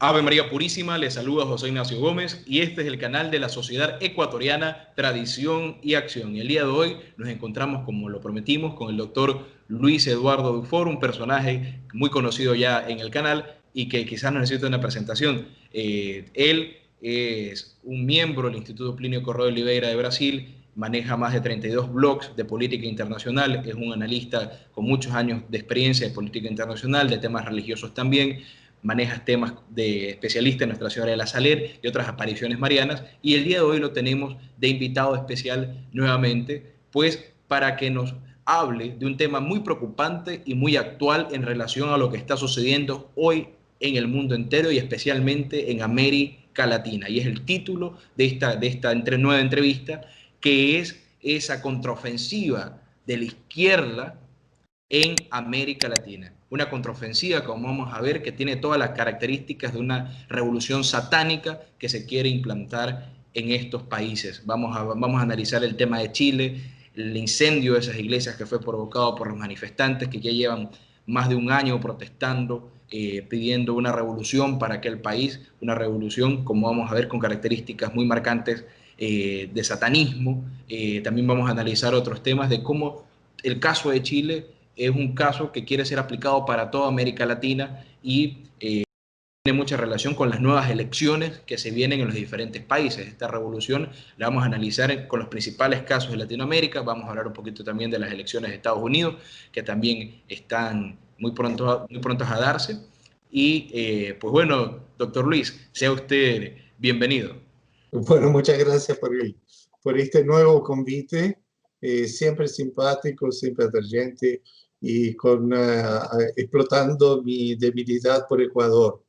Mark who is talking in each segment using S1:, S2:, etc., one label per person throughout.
S1: Ave María Purísima, les saluda José Ignacio Gómez y este es el canal de la Sociedad Ecuatoriana Tradición y Acción. Y el día de hoy nos encontramos, como lo prometimos, con el doctor Luis Eduardo Dufour, un personaje muy conocido ya en el canal y que quizás no necesita una presentación. Él es un miembro del Instituto Plinio Corrêa de Oliveira de Brasil, maneja más de 32 blogs de política internacional, es un analista con muchos años de experiencia de política internacional, de temas religiosos también, maneja temas de especialista en Nuestra Señora de la Saler y otras apariciones marianas, y el día de hoy lo tenemos de invitado especial nuevamente, pues para que nos hable de un tema muy preocupante y muy actual en relación a lo que está sucediendo hoy en el mundo entero y especialmente en América Latina. Y es el título de esta nueva entrevista, que es esa contraofensiva de la izquierda en América Latina. Una contraofensiva, como vamos a ver, que tiene todas las características de una revolución satánica que se quiere implantar en estos países. Vamos a analizar el tema de Chile, el incendio de esas iglesias que fue provocado por los manifestantes que ya llevan más de un año protestando, pidiendo una revolución para aquel país, una revolución, como vamos a ver, con características muy marcantes de satanismo. También vamos a analizar otros temas de cómo el caso de Chile es un caso que quiere ser aplicado para toda América Latina y tiene mucha relación con las nuevas elecciones que se vienen en los diferentes países. Esta revolución la vamos a analizar con los principales casos de Latinoamérica, vamos a hablar un poquito también de las elecciones de Estados Unidos, que también están muy prontos a darse. Y pues bueno, doctor Luis, sea usted bienvenido.
S2: Bueno, muchas gracias por este nuevo convite, siempre simpático, siempre atrayente y explotando mi debilidad por Ecuador,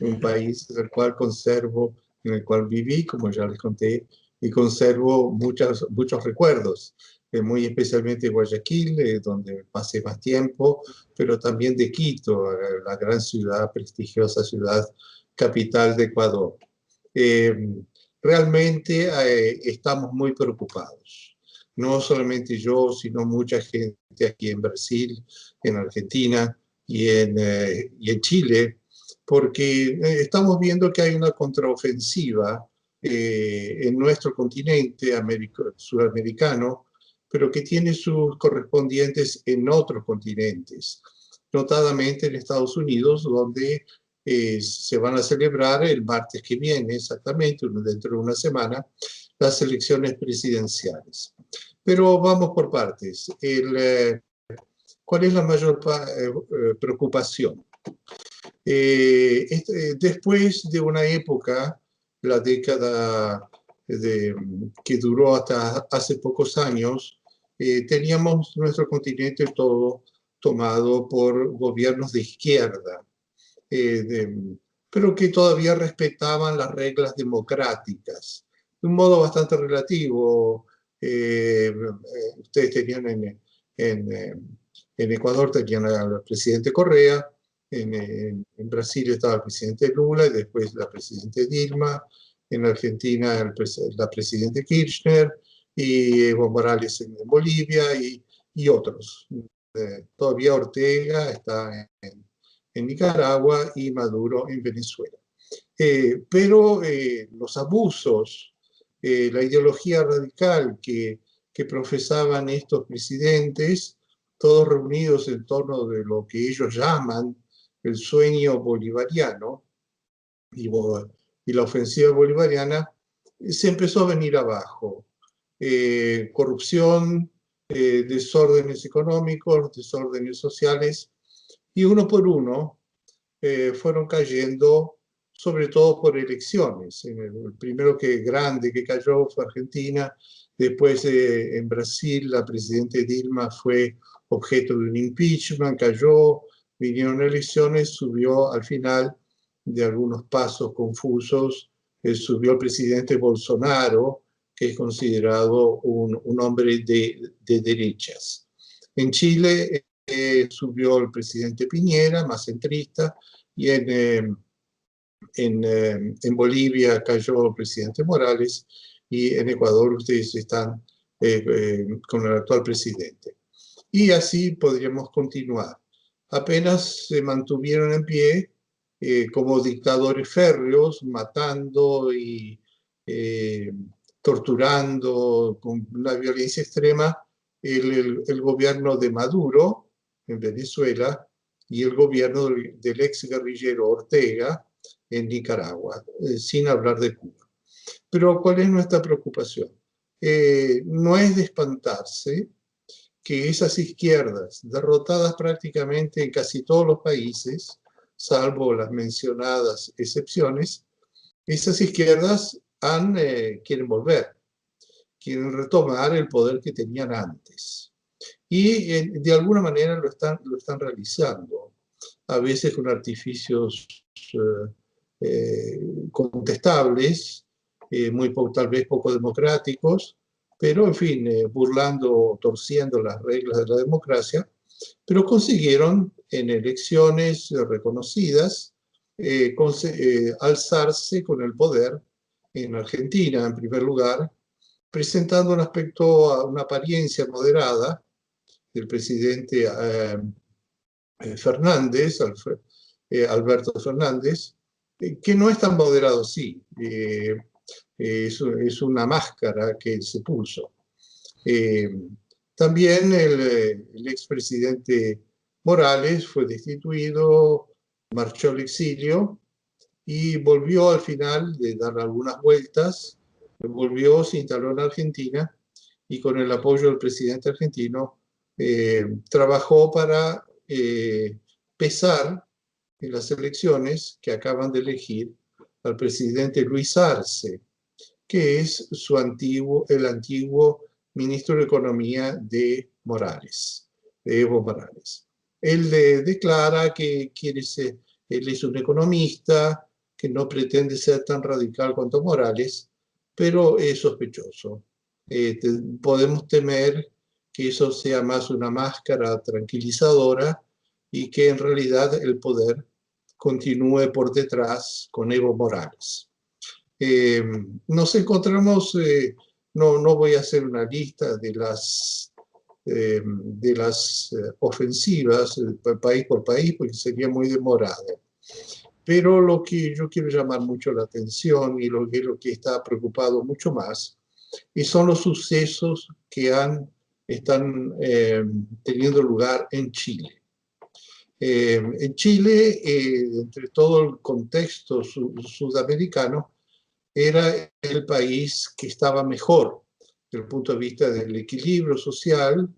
S2: un país del cual conservo, en el cual viví, como ya les conté, y conservo muchos recuerdos, muy especialmente de Guayaquil, donde pasé más tiempo, pero también de Quito, la gran ciudad, prestigiosa ciudad capital de Ecuador. Eh, Realmente estamos muy preocupados. No solamente yo, sino mucha gente aquí en Brasil, en Argentina y en Chile, porque estamos viendo que hay una contraofensiva en nuestro continente sudamericano, pero que tiene sus correspondientes en otros continentes, notadamente en Estados Unidos, donde se van a celebrar el martes que viene, exactamente, dentro de una semana, las elecciones presidenciales. Pero vamos por partes. ¿Cuál es la mayor preocupación? Después de una época, la década que duró hasta hace pocos años, teníamos nuestro continente todo tomado por gobiernos de izquierda, pero que todavía respetaban las reglas democráticas, de un modo bastante relativo. Ustedes tenían en Ecuador tenían al presidente Correa, en Brasil estaba el presidente Lula y después la presidenta Dilma, en Argentina la presidenta Kirchner y Evo Morales en Bolivia y otros. Todavía Ortega está en Nicaragua y Maduro en Venezuela. Pero los abusos, la ideología radical que profesaban estos presidentes, todos reunidos en torno de lo que ellos llaman el sueño bolivariano y la ofensiva bolivariana, se empezó a venir abajo. Corrupción, desórdenes económicos, desórdenes sociales, y uno por uno fueron cayendo, sobre todo por elecciones. El primero grande que cayó fue Argentina, después en Brasil la presidenta Dilma fue objeto de un impeachment, cayó, vinieron elecciones, subió al final de algunos pasos confusos, subió el presidente Bolsonaro, que es considerado un hombre de derechas. En Chile subió el presidente Piñera, más centrista, y en Bolivia cayó el presidente Morales, y en Ecuador ustedes están con el actual presidente. Y así podríamos continuar. Apenas se mantuvieron en pie como dictadores férreos, matando y torturando con una violencia extrema el gobierno de Maduro en Venezuela y el gobierno del ex guerrillero Ortega en Nicaragua, sin hablar de Cuba. Pero ¿cuál es nuestra preocupación? No es de espantarse que esas izquierdas, derrotadas prácticamente en casi todos los países, salvo las mencionadas excepciones, esas izquierdas quieren volver, quieren retomar el poder que tenían antes. Y de alguna manera lo están realizando, a veces con artificios contestables, tal vez poco democráticos, pero en fin, burlando, torciendo las reglas de la democracia, pero consiguieron en elecciones reconocidas alzarse con el poder en Argentina, en primer lugar, presentando un aspecto, una apariencia moderada del presidente Fernández, Alberto Fernández, que no es tan moderado así. Es una máscara que se puso. También el expresidente Morales fue destituido, marchó al exilio y volvió al final de dar algunas vueltas, volvió, se instaló en Argentina y con el apoyo del presidente argentino trabajó para pesar en las elecciones que acaban de elegir al presidente Luis Arce, que es el antiguo ministro de Economía de Morales, de Evo Morales. Él declara que él es un economista, que no pretende ser tan radical cuanto Morales, pero es sospechoso. Podemos temer que eso sea más una máscara tranquilizadora y que en realidad el poder continúe por detrás con Evo Morales. Nos encontramos, no voy a hacer una lista de las ofensivas país por país porque sería muy demorado. Pero lo que yo quiero llamar mucho la atención y lo que está preocupado mucho más y son los sucesos que están teniendo lugar en Chile. En Chile, entre todo el contexto sudamericano, era el país que estaba mejor desde el punto de vista del equilibrio social,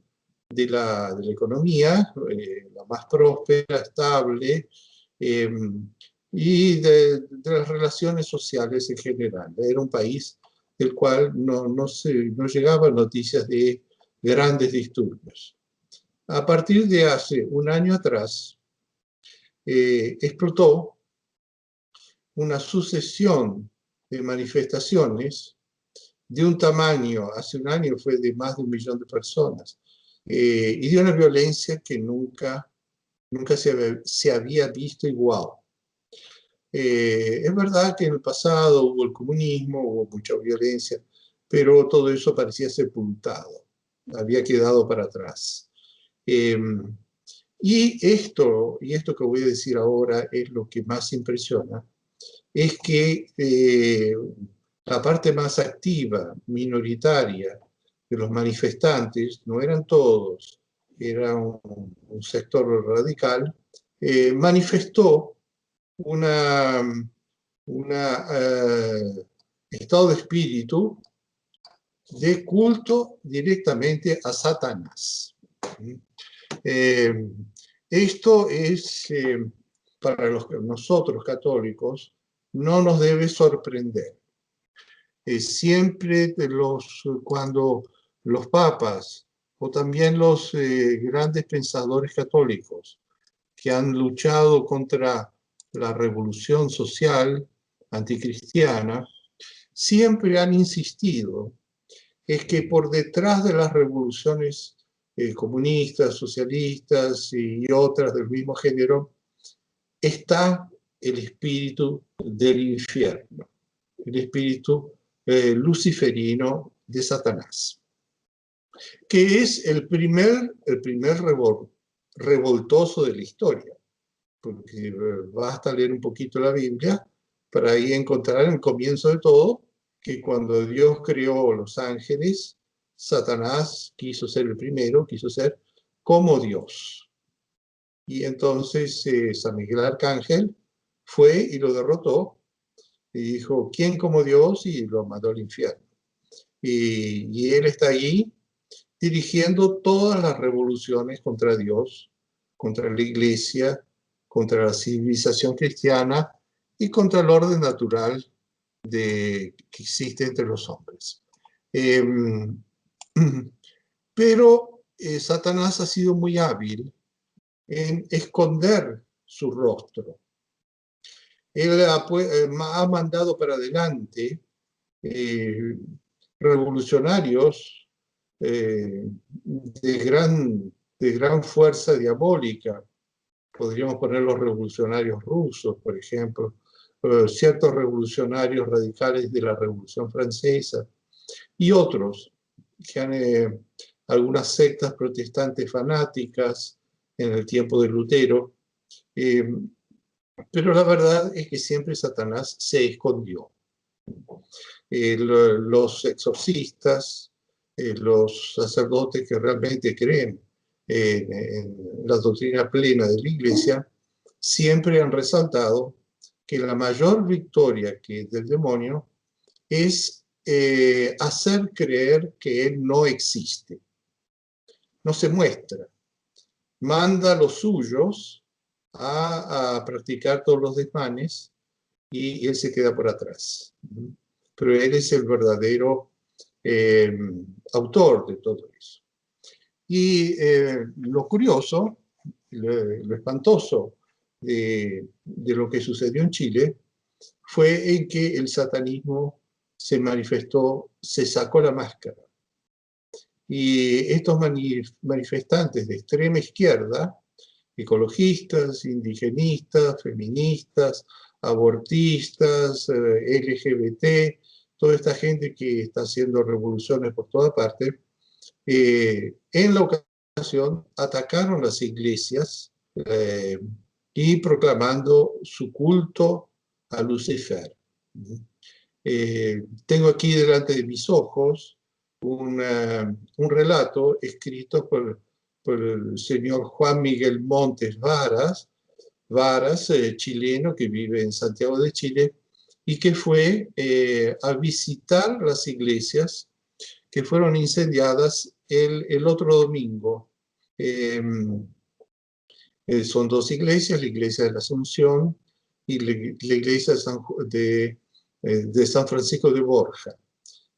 S2: de la economía, la más próspera, estable, y de las relaciones sociales en general. Era un país del cual no llegaban noticias de grandes disturbios. A partir de hace un año atrás, explotó una sucesión de manifestaciones de un tamaño, hace un año fue de más de 1 millón de personas, y de una violencia que nunca se había visto igual. Es verdad que en el pasado hubo el comunismo, hubo mucha violencia, pero todo eso parecía sepultado, había quedado para atrás. Y esto que voy a decir ahora es lo que más impresiona, es que la parte más activa, minoritaria, de los manifestantes, no eran todos, era un sector radical, manifestó un estado de espíritu de culto directamente a Satanás. Esto es, para nosotros católicos, no nos debe sorprender. Siempre cuando los papas o también los grandes pensadores católicos que han luchado contra la revolución social anticristiana, siempre han insistido es que por detrás de las revoluciones comunistas, socialistas y otras del mismo género, está el espíritu del infierno, el espíritu luciferino de Satanás, que es el primer revoltoso de la historia, porque basta leer un poquito la Biblia para ahí encontrar en el comienzo de todo que cuando Dios creó los ángeles, Satanás quiso ser el primero, quiso ser como Dios. Y entonces San Miguel Arcángel fue y lo derrotó y dijo, ¿quién como Dios? Y lo mandó al infierno. Y él está allí dirigiendo todas las revoluciones contra Dios, contra la iglesia, contra la civilización cristiana y contra el orden natural que existe entre los hombres. Pero Satanás ha sido muy hábil en esconder su rostro. Él ha mandado para adelante revolucionarios de gran fuerza diabólica. Podríamos poner los revolucionarios rusos, por ejemplo, ciertos revolucionarios radicales de la Revolución Francesa y otros que han algunas sectas protestantes fanáticas en el tiempo de Lutero. Pero la verdad es que siempre Satanás se escondió. Los exorcistas, los sacerdotes que realmente creen en la doctrina plena de la Iglesia, siempre han resaltado que la mayor victoria del demonio es hacer creer que él no existe, no se muestra, manda a los suyos a practicar todos los desmanes y él se queda por atrás. Pero él es el verdadero autor de todo eso. Y lo curioso, lo espantoso de lo que sucedió en Chile fue en que el satanismo se manifestó, se sacó la máscara. Y estos manifestantes de extrema izquierda, ecologistas, indigenistas, feministas, abortistas, LGBT, toda esta gente que está haciendo revoluciones por toda parte, en la ocasión atacaron las iglesias y proclamando su culto a Lucifer. Tengo aquí delante de mis ojos un relato escrito por el señor Juan Miguel Montes Varas, chileno que vive en Santiago de Chile, y que fue a visitar las iglesias que fueron incendiadas el otro domingo. Son dos iglesias, la iglesia de la Asunción y la iglesia de San Francisco de Borja.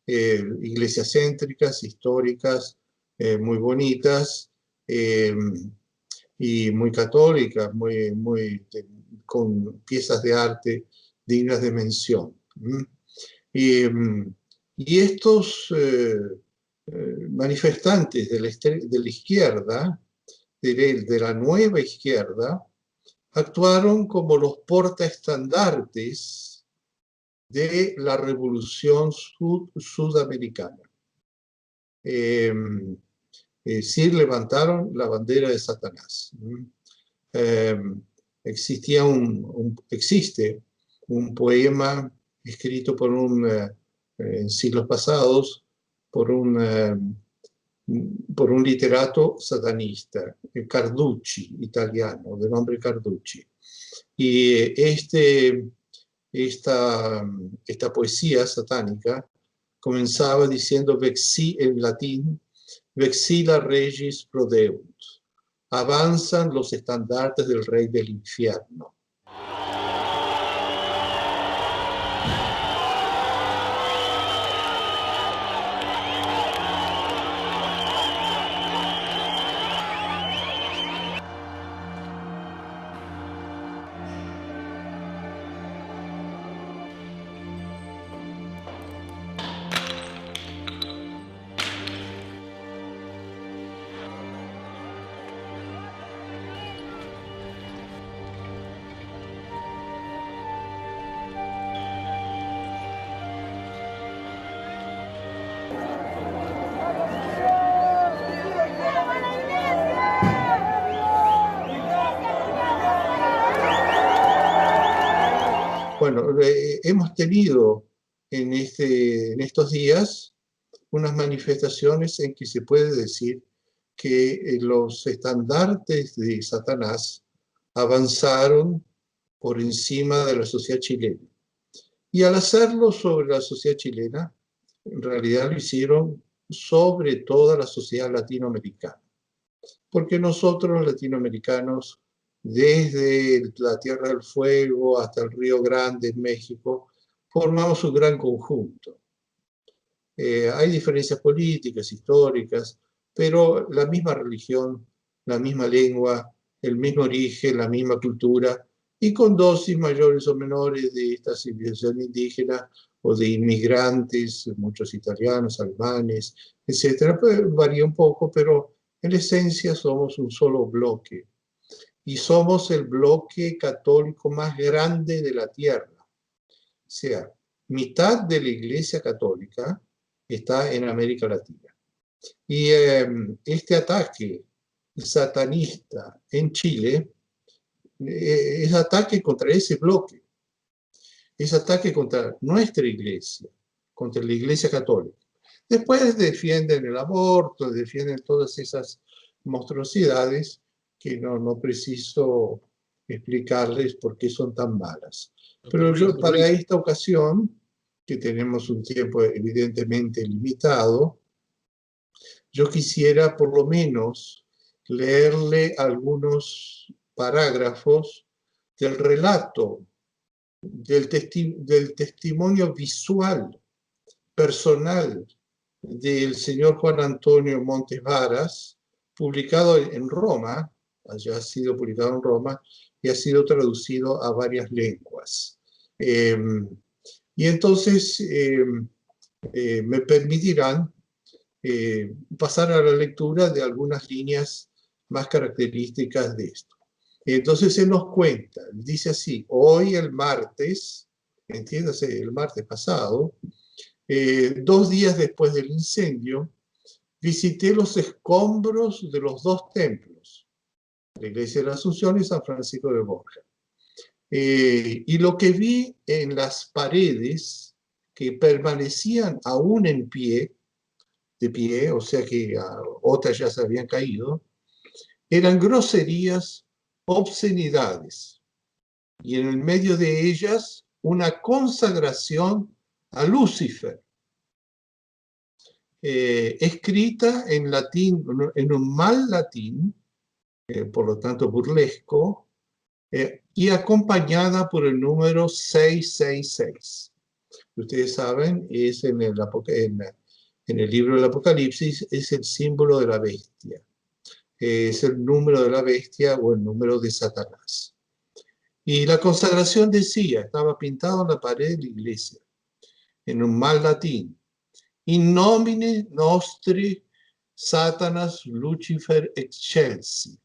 S2: Iglesias céntricas, históricas, muy bonitas, y muy católicas, con piezas de arte dignas de mención. Y estos manifestantes de la izquierda, de la nueva izquierda, actuaron como los portaestandartes de la revolución sudamericana. Sí levantaron la bandera de Satanás. Existe un poema escrito en siglos pasados por un literato satanista, Carducci, italiano, de nombre Carducci. Y esta poesía satánica comenzaba diciendo en latín, vexila regis prodeunt, avanzan los estandartes del rey del infierno. Bueno, hemos tenido en estos días unas manifestaciones en que se puede decir que los estandartes de Satanás avanzaron por encima de la sociedad chilena. Y al hacerlo sobre la sociedad chilena, en realidad lo hicieron sobre toda la sociedad latinoamericana. Porque nosotros los latinoamericanos, desde la Tierra del Fuego hasta el Río Grande en México, formamos un gran conjunto. Hay diferencias políticas, históricas, pero la misma religión, la misma lengua, el mismo origen, la misma cultura, y con dosis mayores o menores de esta civilización indígena o de inmigrantes, muchos italianos, alemanes, etcétera. Pues varía un poco, pero en esencia somos un solo bloque. Y somos el bloque católico más grande de la Tierra. O sea, mitad de la Iglesia Católica está en América Latina. Y este ataque satanista en Chile es ataque contra ese bloque, es ataque contra nuestra Iglesia, contra la Iglesia Católica. Después defienden el aborto, defienden todas esas monstruosidades que no preciso explicarles por qué son tan malas. Pero yo, para esta ocasión, que tenemos un tiempo evidentemente limitado, yo quisiera por lo menos leerle algunos parágrafos del relato, del testimonio visual, personal, del señor Juan Antonio Montes Varas, publicado en Roma, ha sido publicado en Roma y ha sido traducido a varias lenguas. Y entonces me permitirán pasar a la lectura de algunas líneas más características de esto. Entonces se nos cuenta, dice así: hoy el martes, entiéndase, el martes pasado, 2 días después del incendio, visité los escombros de los 2 templos, la Iglesia de la Asunción y San Francisco de Borja. Y lo que vi en las paredes, que permanecían aún en pie, de pie, o sea que otras ya se habían caído, eran groserías, obscenidades, y en el medio de ellas una consagración a Lucifer, escrita en latín, en un mal latín, por lo tanto burlesco, y acompañada por el número 666. Ustedes saben, es en el libro del Apocalipsis, es el símbolo de la bestia. Es el número de la bestia o el número de Satanás. Y la consagración decía, estaba pintado en la pared de la iglesia, en un mal latín: in nomine nostri Satanas Lucifer excelsi,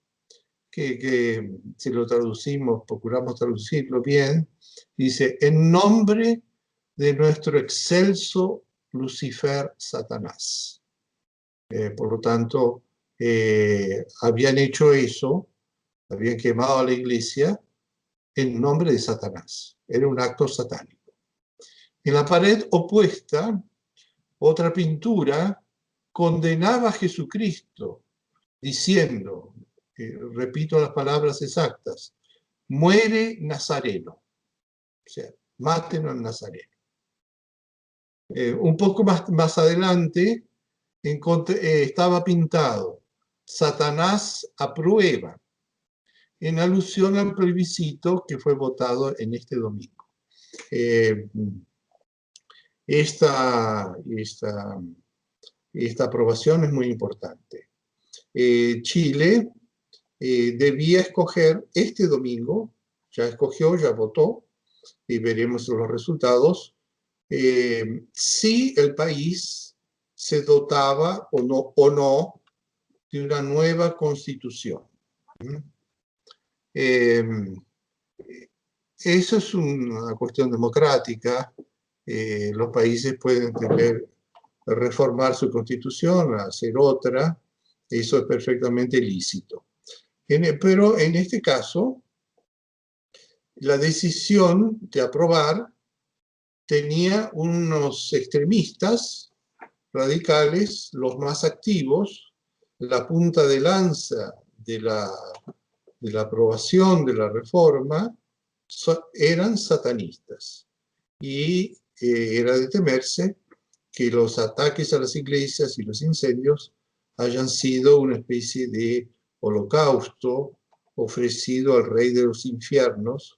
S2: que si lo traducimos, procuramos traducirlo bien, dice: en nombre de nuestro excelso Lucifer Satanás. Por lo tanto, habían hecho eso, habían quemado a la iglesia en nombre de Satanás. Era un acto satánico. En la pared opuesta, otra pintura condenaba a Jesucristo, diciendo, repito las palabras exactas: muere Nazareno. O sea, maten al Nazareno. Un poco más adelante estaba pintado: Satanás aprueba, en alusión al plebiscito que fue votado en este domingo. Esta aprobación es muy importante. Chile debía escoger este domingo, ya escogió, ya votó, y veremos los resultados, si el país se dotaba o no de una nueva constitución. Eso es una cuestión democrática. Los países pueden reformar su constitución, hacer otra. Eso es perfectamente lícito. Pero en este caso, la decisión de aprobar tenía unos extremistas radicales, los más activos, la punta de lanza de la aprobación de la reforma, eran satanistas. Y era de temerse que los ataques a las iglesias y los incendios hayan sido una especie de holocausto ofrecido al rey de los infiernos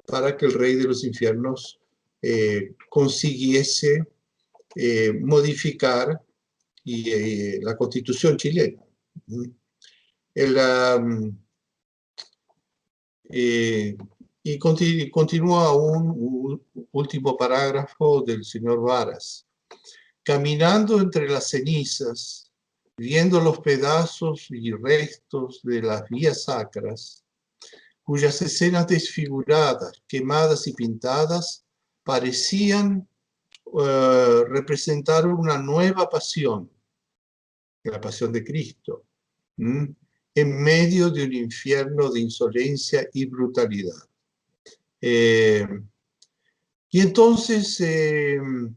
S2: para que el rey de los infiernos consiguiese modificar la constitución chilena. Y continúa un último parágrafo del señor Varas. Caminando entre las cenizas, viendo los pedazos y restos de las vías sacras, cuyas escenas desfiguradas, quemadas y pintadas parecían representar una nueva pasión, la pasión de Cristo, en medio de un infierno de insolencia y brutalidad. Y entonces él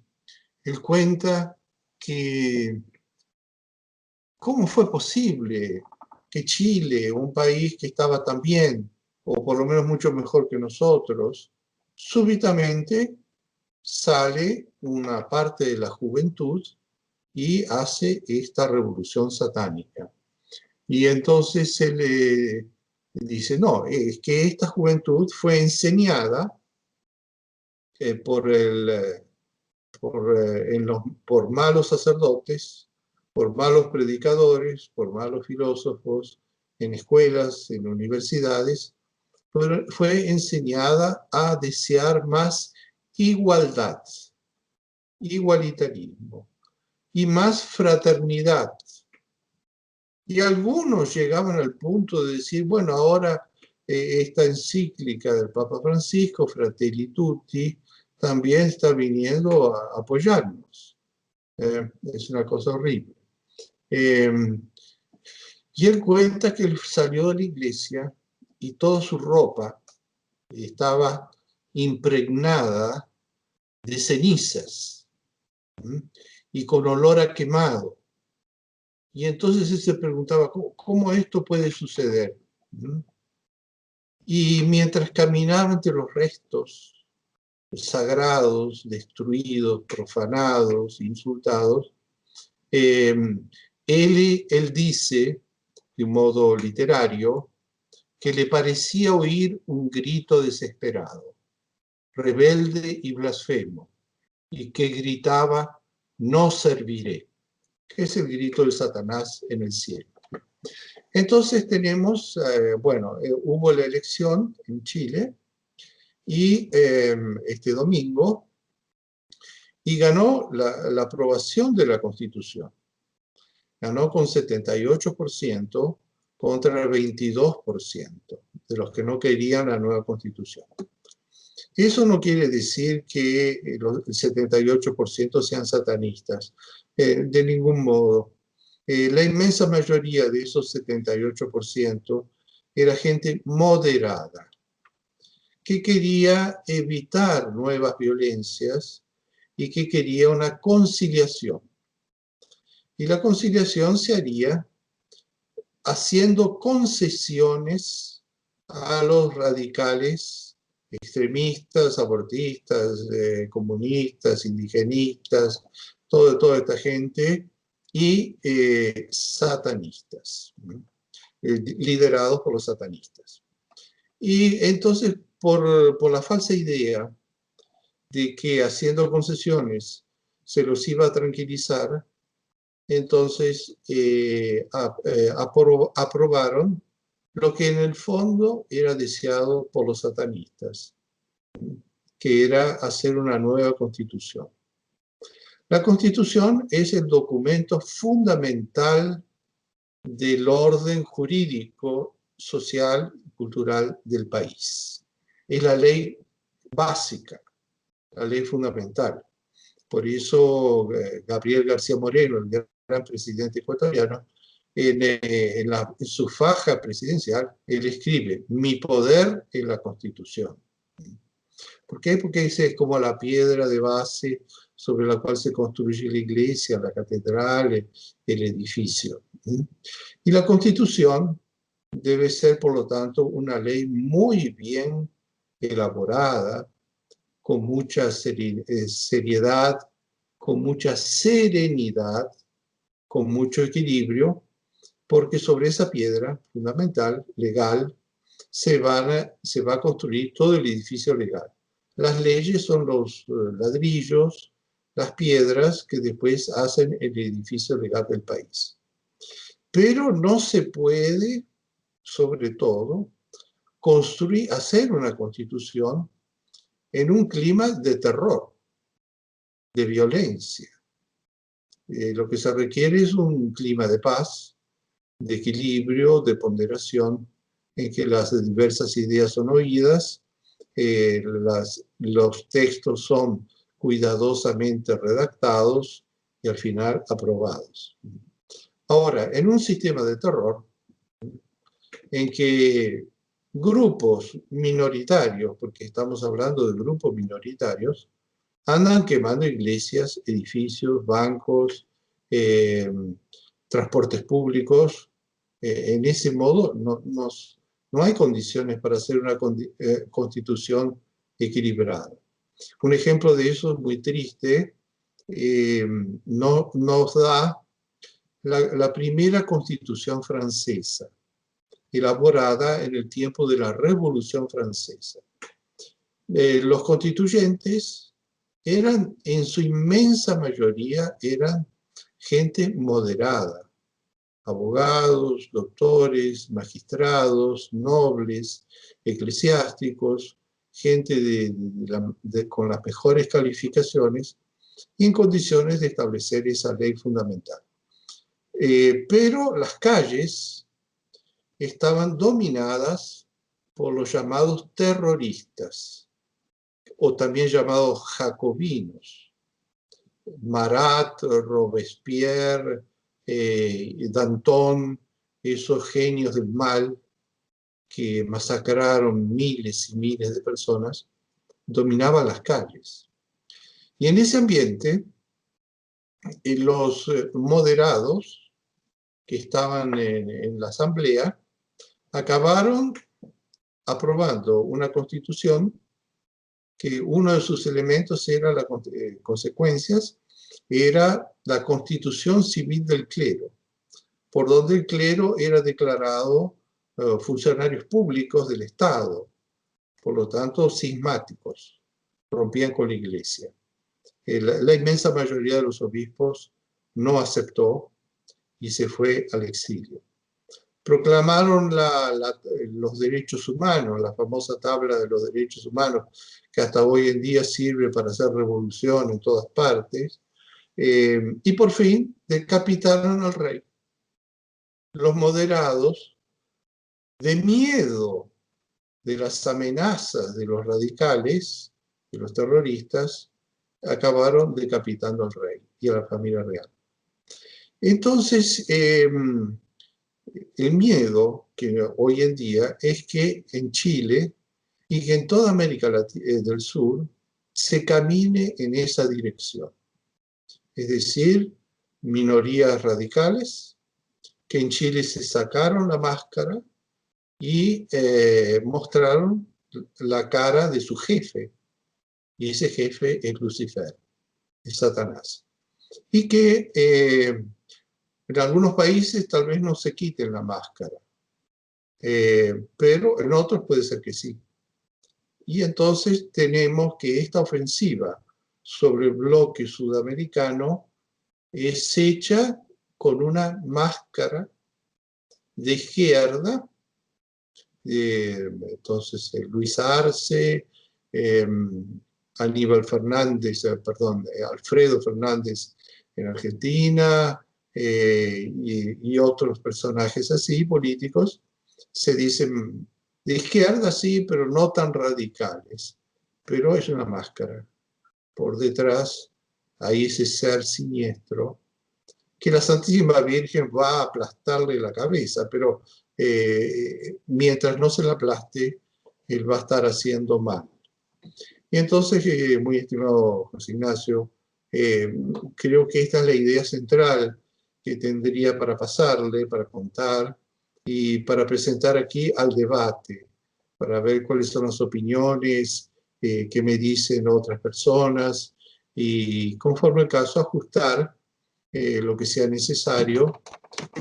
S2: cuenta que cómo fue posible que Chile, un país que estaba tan bien, o por lo menos mucho mejor que nosotros, súbitamente sale una parte de la juventud y hace esta revolución satánica. Y entonces se le dice, no, es que esta juventud fue enseñada por malos sacerdotes, por malos predicadores, por malos filósofos, en escuelas, en universidades, fue enseñada a desear más igualdad, igualitarismo y más fraternidad. Y algunos llegaban al punto de decir, bueno, ahora esta encíclica del Papa Francisco, Fratelli Tutti, también está viniendo a apoyarnos. Es una cosa horrible. Y él cuenta que él salió de la iglesia y toda su ropa estaba impregnada de cenizas y con olor a quemado. Y entonces él se preguntaba, ¿cómo esto puede suceder? Y mientras caminaba entre los restos sagrados, destruidos, profanados, insultados, él dice, de un modo literario, que le parecía oír un grito desesperado, rebelde y blasfemo, y que gritaba, no serviré, que es el grito de Satanás en el cielo. Entonces tenemos, hubo la elección en Chile, y este domingo, y ganó la aprobación de la Constitución. Ganó con 78% contra el 22% de los que no querían la nueva Constitución. Eso no quiere decir que el 78% sean satanistas, de ningún modo. La inmensa mayoría de esos 78% era gente moderada, que quería evitar nuevas violencias y que quería una conciliación. Y la conciliación se haría haciendo concesiones a los radicales extremistas, abortistas, comunistas, indigenistas, toda esta gente, y satanistas, liderados por los satanistas. Y entonces, por la falsa idea de que haciendo concesiones se los iba a tranquilizar, entonces aprobaron lo que en el fondo era deseado por los satanistas, que era hacer una nueva constitución. La Constitución es el documento fundamental del orden jurídico, social y cultural del país. Es la ley básica, la ley fundamental. Por eso Gabriel García Moreno, el gran presidente ecuatoriano, en su faja presidencial, él escribe, mi poder es la Constitución. ¿Por qué? Porque esa es como la piedra de base sobre la cual se construye la iglesia, la catedral, el edificio. Y la Constitución debe ser, por lo tanto, una ley muy bien elaborada, con mucha seriedad, con mucha serenidad, con mucho equilibrio, porque sobre esa piedra fundamental, legal, se va a construir todo el edificio legal. Las leyes son los ladrillos, las piedras que después hacen el edificio legal del país. Pero no se puede, sobre todo, hacer una constitución en un clima de terror, de violencia. Lo que se requiere es un clima de paz, de equilibrio, de ponderación, en que las diversas ideas son oídas, los textos son cuidadosamente redactados y al final aprobados. Ahora, en un sistema de terror, en que grupos minoritarios, porque estamos hablando de grupos minoritarios, andan quemando iglesias, edificios, bancos, transportes públicos. En ese modo no hay condiciones para hacer una constitución equilibrada. Un ejemplo de eso muy triste nos da la primera constitución francesa, elaborada en el tiempo de la Revolución Francesa. Los constituyentes eran, en su inmensa mayoría, eran gente moderada, abogados, doctores, magistrados, nobles, eclesiásticos, gente con las mejores calificaciones y en condiciones de establecer esa ley fundamental. Pero las calles estaban dominadas por los llamados terroristas, o también llamados jacobinos. Marat, Robespierre, Danton, esos genios del mal que masacraron miles y miles de personas, dominaban las calles. Y en ese ambiente, los moderados que estaban en la asamblea acabaron aprobando una constitución que uno de sus elementos era las consecuencias, era la constitución civil del clero, por donde el clero era declarado funcionarios públicos del Estado, por lo tanto cismáticos, rompían con la iglesia. La inmensa mayoría de los obispos no aceptó y se fue al exilio. Proclamaron los derechos humanos, la famosa tabla de los derechos humanos, que hasta hoy en día sirve para hacer revolución en todas partes, y por fin decapitaron al rey. Los moderados, de miedo de las amenazas de los radicales, de los terroristas, acabaron decapitando al rey y a la familia real. Entonces, el miedo que hoy en día es que en Chile y que en toda América del Sur se camine en esa dirección. Es decir, minorías radicales que en Chile se sacaron la máscara y mostraron la cara de su jefe. Y ese jefe es Lucifer, es Satanás. Y que en algunos países tal vez no se quiten la máscara, pero en otros puede ser que sí. Y entonces tenemos que esta ofensiva sobre el bloque sudamericano es hecha con una máscara de izquierda. Entonces Luis Arce, Aníbal Fernández, Alfredo Fernández en Argentina, y otros personajes así, políticos, se dicen de izquierda sí, pero no tan radicales. Pero es una máscara. Por detrás hay ese ser siniestro que la Santísima Virgen va a aplastarle la cabeza, pero mientras no se la aplaste, él va a estar haciendo mal. Y entonces, muy estimado José Ignacio, creo que esta es la idea central que tendría para pasarle, para contar y para presentar aquí al debate, para ver cuáles son las opiniones que me dicen otras personas y, conforme el caso, ajustar lo que sea necesario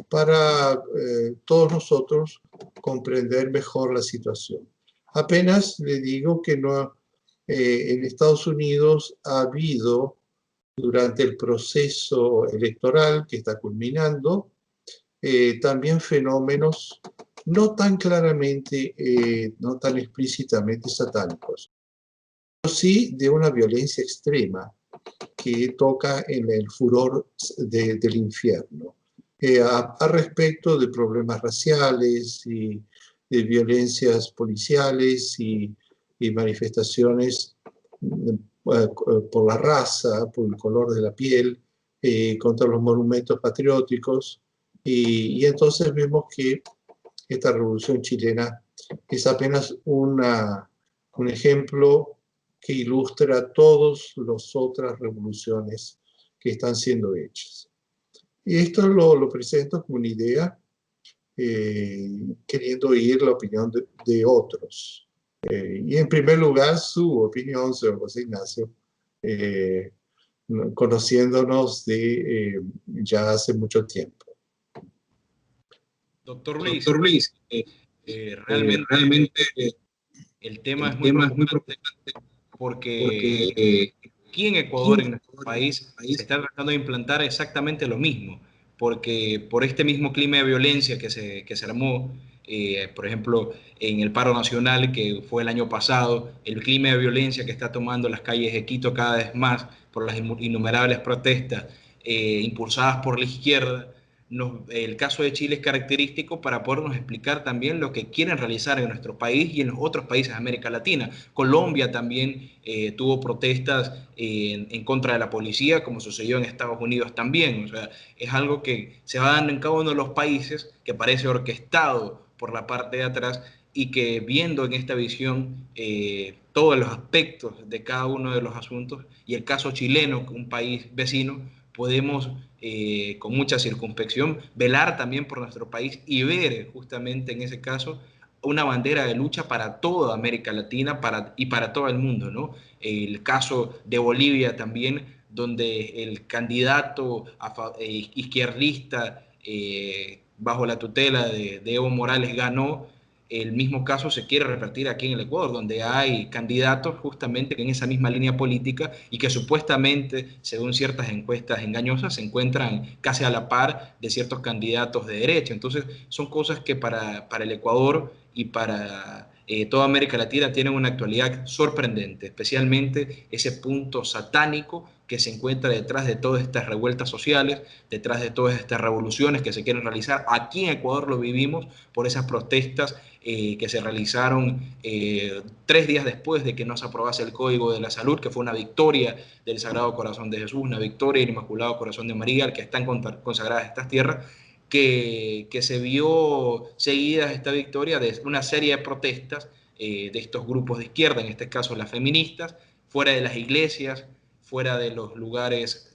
S2: para todos nosotros comprender mejor la situación. Apenas le digo que no, en Estados Unidos ha habido, durante el proceso electoral que está culminando, también fenómenos no tan claramente, no tan explícitamente satánicos, pero sí de una violencia extrema que toca en el furor del infierno. A respecto de problemas raciales y de violencias policiales y manifestaciones por la raza, por el color de la piel, contra los monumentos patrióticos. Y entonces vemos que esta revolución chilena es apenas un ejemplo que ilustra todas las otras revoluciones que están siendo hechas. Y esto lo presento como una idea, queriendo oír la opinión de otros. Y en primer lugar, su opinión, señor José Ignacio, conociéndonos de ya hace mucho tiempo.
S1: Doctor Luis, realmente el tema es muy preocupante porque aquí en Ecuador, en nuestro país, se está tratando de implantar exactamente lo mismo, porque por este mismo clima de violencia que se armó, por ejemplo, en el paro nacional que fue el año pasado, el clima de violencia que está tomando las calles de Quito cada vez más por las innumerables protestas impulsadas por la izquierda. El caso de Chile es característico para podernos explicar también lo que quieren realizar en nuestro país y en los otros países de América Latina. Colombia también tuvo protestas en contra de la policía, como sucedió en Estados Unidos también. O sea, es algo que se va dando en cada uno de los países, que parece orquestado por la parte de atrás y que viendo en esta visión todos los aspectos de cada uno de los asuntos y el caso chileno, un país vecino, podemos con mucha circunspección velar también por nuestro país y ver justamente en ese caso una bandera de lucha para toda América Latina y para todo el mundo, ¿no? El caso de Bolivia también, donde el candidato izquierdista bajo la tutela de Evo Morales ganó. El mismo caso se quiere repetir aquí en el Ecuador, donde hay candidatos justamente en esa misma línea política y que supuestamente, según ciertas encuestas engañosas, se encuentran casi a la par de ciertos candidatos de derecha. Entonces, son cosas que para el Ecuador y para toda América Latina tienen una actualidad sorprendente, especialmente ese punto satánico que se encuentra detrás de todas estas revueltas sociales, detrás de todas estas revoluciones que se quieren realizar. Aquí en Ecuador lo vivimos por esas protestas que se realizaron 3 días después de que no se aprobase el Código de la Salud, que fue una victoria del Sagrado Corazón de Jesús, una victoria del Inmaculado Corazón de María, al que están consagradas estas tierras, que se vio seguida esta victoria de una serie de protestas de estos grupos de izquierda, en este caso las feministas, fuera de las iglesias, fuera de los lugares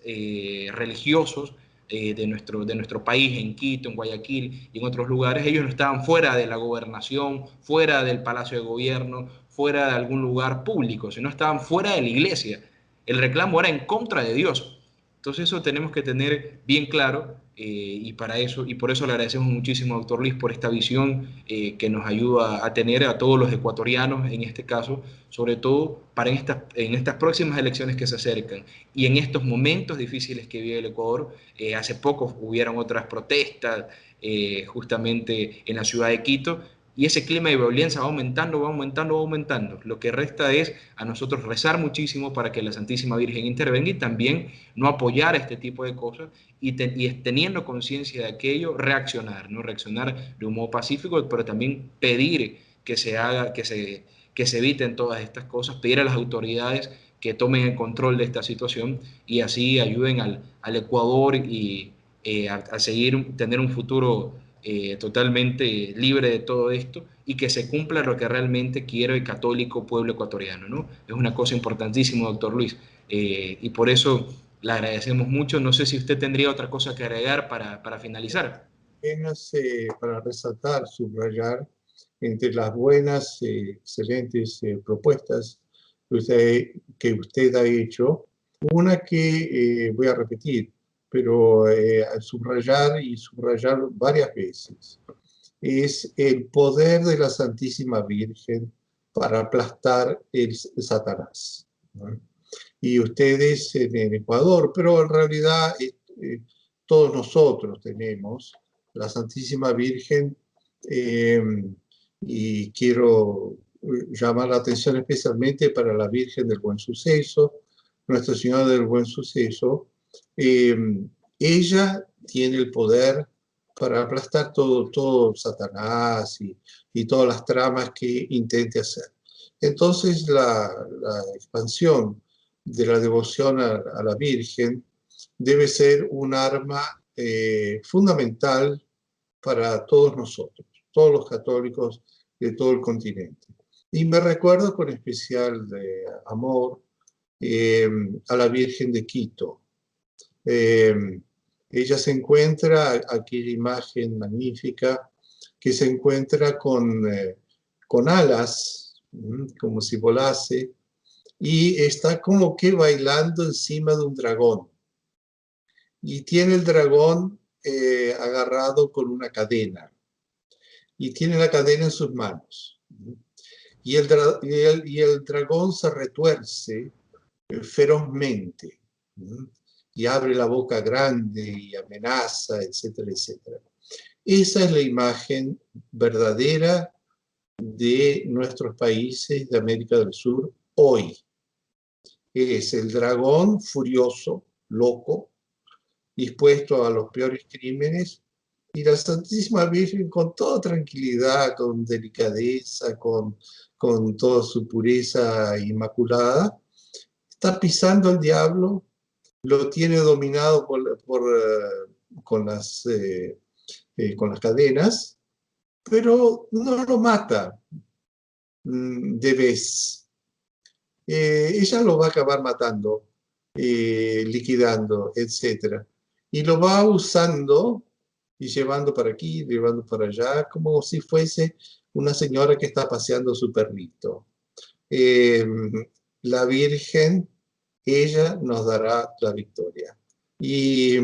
S1: religiosos de nuestro país, en Quito, en Guayaquil y en otros lugares. Ellos no estaban fuera de la gobernación, fuera del Palacio de Gobierno, fuera de algún lugar público, sino estaban fuera de la iglesia. El reclamo era en contra de Dios. Entonces eso tenemos que tener bien claro y por eso le agradecemos muchísimo, doctor Luis, por esta visión que nos ayuda a tener a todos los ecuatorianos, en este caso, sobre todo para en estas próximas elecciones que se acercan y en estos momentos difíciles que vive el Ecuador. Hace poco hubieron otras protestas justamente en la ciudad de Quito, y ese clima de violencia va aumentando, va aumentando, va aumentando. Lo que resta es a nosotros rezar muchísimo para que la Santísima Virgen intervenga y también no apoyar este tipo de cosas y teniendo conciencia de aquello, reaccionar, ¿no? Reaccionar de un modo pacífico, pero también pedir que se haga, que se eviten todas estas cosas, pedir a las autoridades que tomen el control de esta situación y así ayuden al Ecuador y a seguir, tener un futuro totalmente libre de todo esto y que se cumpla lo que realmente quiere el católico pueblo ecuatoriano, ¿no? Es una cosa importantísima, doctor Luis, y por eso le agradecemos mucho. No sé si usted tendría otra cosa que agregar para finalizar.
S2: Apenas para resaltar, subrayar, entre las buenas, excelentes propuestas que usted ha hecho, una que voy a repetir, pero al subrayar y subrayar varias veces, es el poder de la Santísima Virgen para aplastar el Satanás, ¿no? Y ustedes en el Ecuador, pero en realidad todos nosotros tenemos la Santísima Virgen, eh, y quiero llamar la atención especialmente para la Virgen del Buen Suceso, Nuestra Señora del Buen Suceso. eh, Ella tiene el poder para aplastar todo Satanás y todas las tramas que intente hacer. Entonces la expansión de la devoción a la Virgen debe ser un arma fundamental para todos nosotros, todos los católicos de todo el continente. Y me recuerdo con especial amor a la Virgen de Quito. Eh, Ella se encuentra, aquella imagen magnífica, que se encuentra con alas, como si volase, y está como que bailando encima de un dragón. Y tiene el dragón agarrado con una cadena. Y tiene la cadena en sus manos. Y el dragón se retuerce ferozmente. Y abre la boca grande y amenaza, etcétera, etcétera. Esa es la imagen verdadera de nuestros países de América del Sur hoy. Es el dragón furioso, loco, dispuesto a los peores crímenes, y la Santísima Virgen con toda tranquilidad, con delicadeza, con toda su pureza inmaculada, está pisando al diablo, lo tiene dominado con las cadenas, pero no lo mata de vez. Ella lo va a acabar matando, liquidando, etc. Y lo va usando y llevando para aquí, llevando para allá, como si fuese una señora que está paseando su perrito. La Virgen, ella nos dará la victoria. Y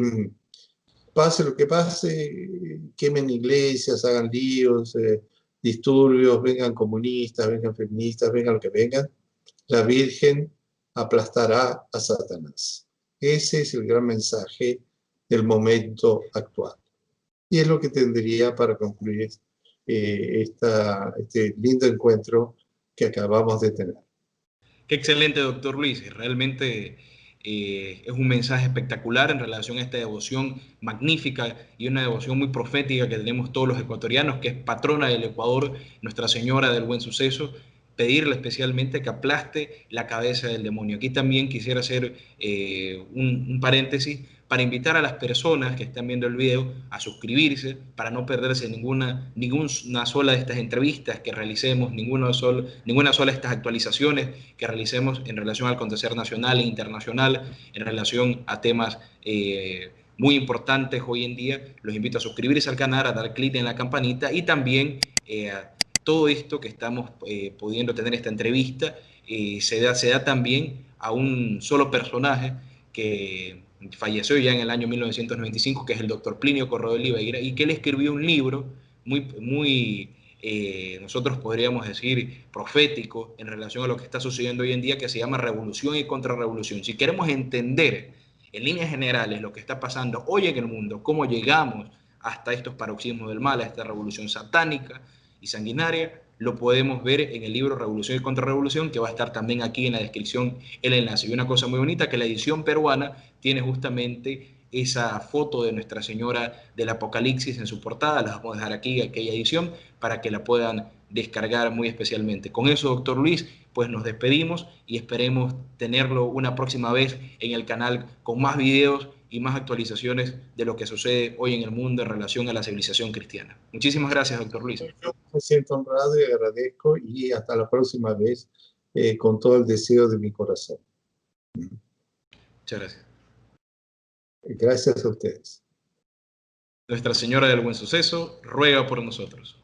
S2: pase lo que pase, quemen iglesias, hagan líos, disturbios, vengan comunistas, vengan feministas, vengan lo que vengan, la Virgen aplastará a Satanás. Ese es el gran mensaje del momento actual. Y es lo que tendría para concluir este lindo encuentro que acabamos de tener.
S1: Qué excelente, doctor Luis. Realmente es un mensaje espectacular en relación a esta devoción magnífica y una devoción muy profética que tenemos todos los ecuatorianos, que es patrona del Ecuador, Nuestra Señora del Buen Suceso. Pedirle especialmente que aplaste la cabeza del demonio. Aquí también quisiera hacer un paréntesis para invitar a las personas que están viendo el video a suscribirse para no perderse ninguna sola de estas entrevistas que realicemos, ninguna sola de estas actualizaciones que realicemos en relación al acontecer nacional e internacional, en relación a temas muy importantes hoy en día. Los invito a suscribirse al canal, a dar clic en la campanita y también todo esto que estamos pudiendo tener esta entrevista se da también a un solo personaje que falleció ya en el año 1995, que es el doctor Plinio Corrado de Oliveira, y que él escribió un libro nosotros podríamos decir, profético en relación a lo que está sucediendo hoy en día, que se llama Revolución y Contrarrevolución. Si queremos entender en líneas generales lo que está pasando hoy en el mundo, cómo llegamos hasta estos paroxismos del mal, a esta revolución satánica y sanguinaria, lo podemos ver en el libro Revolución y Contrarrevolución, que va a estar también aquí en la descripción el enlace. Y una cosa muy bonita, que la edición peruana tiene justamente esa foto de Nuestra Señora del Apocalipsis en su portada. La vamos a dejar aquí, aquella edición, para que la puedan descargar muy especialmente. Con eso, doctor Luis, pues nos despedimos y esperemos tenerlo una próxima vez en el canal con más videos y más actualizaciones de lo que sucede hoy en el mundo en relación a la civilización cristiana. Muchísimas gracias, doctor Luis.
S2: Yo me siento honrado y agradezco, y hasta la próxima vez, con todo el deseo de mi corazón.
S1: Muchas gracias.
S2: Gracias a ustedes.
S1: Nuestra Señora del Buen Suceso ruega por nosotros.